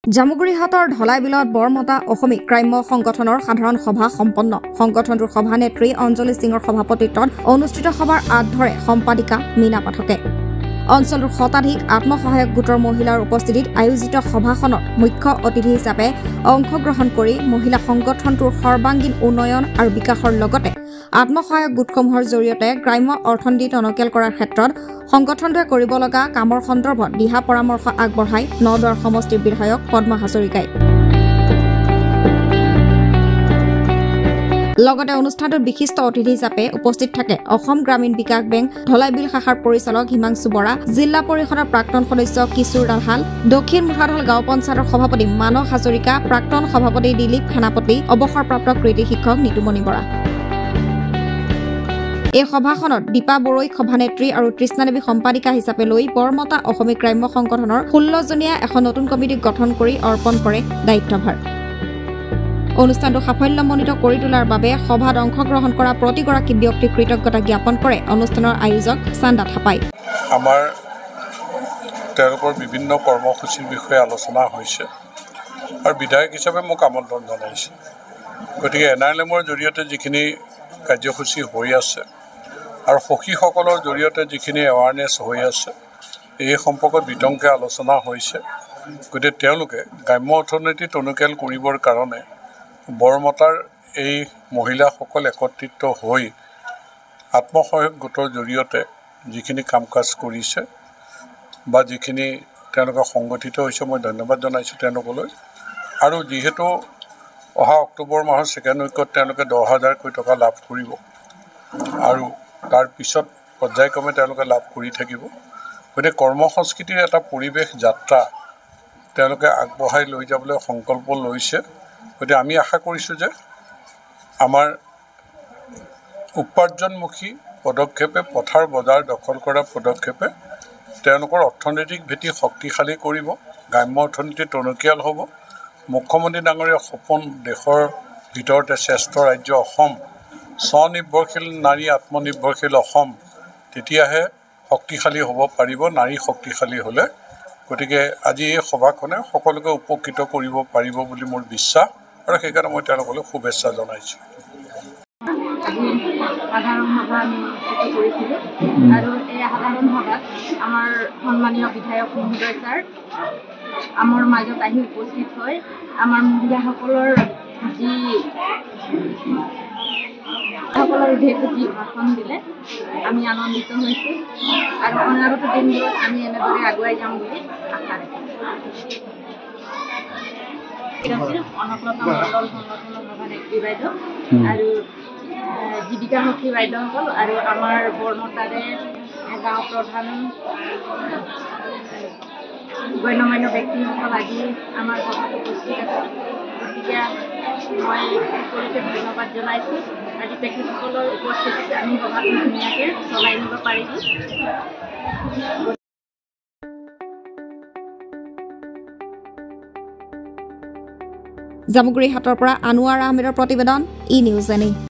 জামুগুৰিহাটৰ ঢলাইবিলত বৰমতা অসমী গ্ৰাম্য সংগঠনৰ সাধাৰণ সভা সম্পন্ন সংগঠনটোৰ সভানেত্ৰী অঞ্জলি সিঙৰ সভাপতিত্বত অনুষ্ঠিত সভাৰ আঁত ধৰে সম্পাদিকা মীনা পাঠকে অঞ্চলটোৰ শতাধিক আত্মসহায়ক গোটৰ মহিলাৰ উপস্থিতিত আয়োজিত সভাখনত মুখ্য অতিথি হিচাপে অংশগ্ৰহণ কৰি মহিলা সংগঠনটোৰ সৰ্বাংগীন উন্নয়ন আৰু বিকাশৰ লগতে আত্মসহায়ক গোটসমূহৰ জৰিয়তে গ্ৰাম্য অৰ্থনীতি টনকিয়াল কৰাৰ ক্ষেত্ৰত সংগঠনটোৱে কৰিব লগা কামৰ সন্দৰ্ভত দিহা পৰামৰ্শ আগবঢ়াই নদুৱাৰ সমষ্টিৰ বিধায়ক পদ্মা হাজৰিকাই লগতে অনুষ্ঠানটোত বিশিষ্ট অতিথি হিচাপে উপস্থিত থাকে অসম গ্ৰামীণ বিকাশ বেংক ঢলাইবিল শাখাৰ পৰিচালক হিমাংশু বৰা জিলা পৰিষদৰ প্ৰাক্তন সদস্য কিশোৰ দালহাল দক্ষিণ মুঠাধল গাঁও পঞ্চায়তৰ সভাপতি মানস হাজৰিকা প্ৰাক্তন সভাপতি দিলীপ খানাপতি অৱসৰপ্ৰাপ্ত কৃতি শিক্ষক নিতুমণি বৰা এই সভাখনত দীপা বড়ৈক সভানেত্ৰী আৰু তৃষ্ণাদেৱী সম্পাদিকা হিচাপে লৈ বৰমতা অসমী গ্ৰাম্য সংগঠনৰ 16জনীয়া এখন নতুন কমিটি গঠন কৰি অৰ্পণ কৰে দায়িত্বভাৰ অনুষ্ঠানটো সাফল্যমণ্ডিত কৰি তোলাৰ বাবে সভাত অংশগ্ৰহণ কৰা প্ৰতিগৰাকী ব্যক্তিক কৃতজ্ঞতা জ্ঞাপন কৰে অনুষ্ঠানৰ আয়োজক চান্দা থাপাই আমাৰ তেওঁলোকৰ বিভিন্ন কৰ্মসূচিৰ বিষয়ে আলোচনা হৈছে আৰু বিধায়ক হিচাপে মোক আমন্ত্ৰণ জনাইছে গতিকে NRLMৰ জৰিয়তে যিখিনি কাৰ্যসূচী হৈ আছে আৰু সখীসকলৰ জৰিয়তে যিখিনি এৱাৰনেছ হৈ আছে এই সম্পৰ্কত বিতংকে আলোচনা হৈছে গতিকে তেওঁলোকে গ্ৰাম্য অৰ্থনীতি টনকিয়াল কৰিবৰ কাৰণে বৰমতাৰ এই মহিলাসকল একত্ৰিত হৈ আত্মসহায়ক গোটৰ জৰিয়তে যিখিনি কাম কাজ কৰিছে বা যিখিনি তেওঁলোকে সংগঠিত হৈছে মই ধন্যবাদ জনাইছোঁ তেওঁলোকলৈ আৰু যিহেতু অহা অক্টোবৰ মাহৰ ছেকেণ্ড উইকত তেওঁলোকে 10,000 কোটি টকা লাভ কৰিব আৰু তাৰ পিছত পৰ্যায়ক্ৰমে তেওঁলোকে লাভ কৰি থাকিব গতিকে কৰ্মসংস্কৃতিৰ এটা পৰিৱেশ যাত্ৰা তেওঁলোকে আগবঢ়াই লৈ যাবলৈ সংকল্প লৈছে গতিকে আমি আশা কৰিছোঁ যে আমাৰ উপাৰ্জনমুখী পদক্ষেপে পথাৰ বজাৰ দখল কৰা পদক্ষেপে তেওঁলোকৰ অৰ্থনৈতিক ভেটি শক্তিশালী কৰিব গ্ৰাম্য অৰ্থনীতি টনকিয়াল হ'ব মুখ্যমন্ত্ৰী ডাঙৰীয়াৰ সপোন দেশৰ ভিতৰতে শ্ৰেষ্ঠ ৰাজ্য অসম স্বনিৰ্ভৰশীল নাৰী আত্মনিৰ্ভৰশীল অসম তেতিয়াহে শক্তিশালী হ'ব পাৰিব নাৰী শক্তিশালী হ'লে গতিকে আজি এই সভাখনে সকলোকে উপকৃত কৰিব পাৰিব বুলি মোৰ বিশ্বাস আৰু সেইকাৰণে মই তেওঁলোকলৈ শুভেচ্ছা জনাইছোঁ সাধাৰণ সভা আমি অনুষ্ঠিত কৰিছিলোঁ আৰু এই সাধাৰণ সভাত আমাৰ সন্মানীয় বিধায়ক মহোদয় ছাৰ আমাৰ মাজত আহি উপস্থিত হৈ আমাৰ মহিলাসকলৰ যি ভাষণ দিলে আমি আনন্দিত হৈছোঁ আৰু অনাগত দিনবোৰত আমি এনেদৰে আগুৱাই যাম বুলি আশা ৰাখিছোঁ অনপ্ৰতা মণ্ডল সংগঠনৰ সভানেত্ৰী বাইদেউ আৰু জীৱিকা সখী বাইদেউসকল আৰু আমাৰ বৰমতাৰে গাঁও প্ৰধান গণ্যমান্য ব্যক্তিসকল আদি আমাৰ সভাত উপস্থিত আছে গতিকে মই সকলোকে ধন্যবাদ জনাইছোঁ আজি তেখেতসকলৰ উপস্থিতিত আমি সভাটো ধুনীয়াকৈ চলাই নিব পাৰিছোঁ জামুগুৰিহাটৰ পৰা আনোৱাৰ আহমেদৰ প্ৰতিবেদন ই নিউজ এনি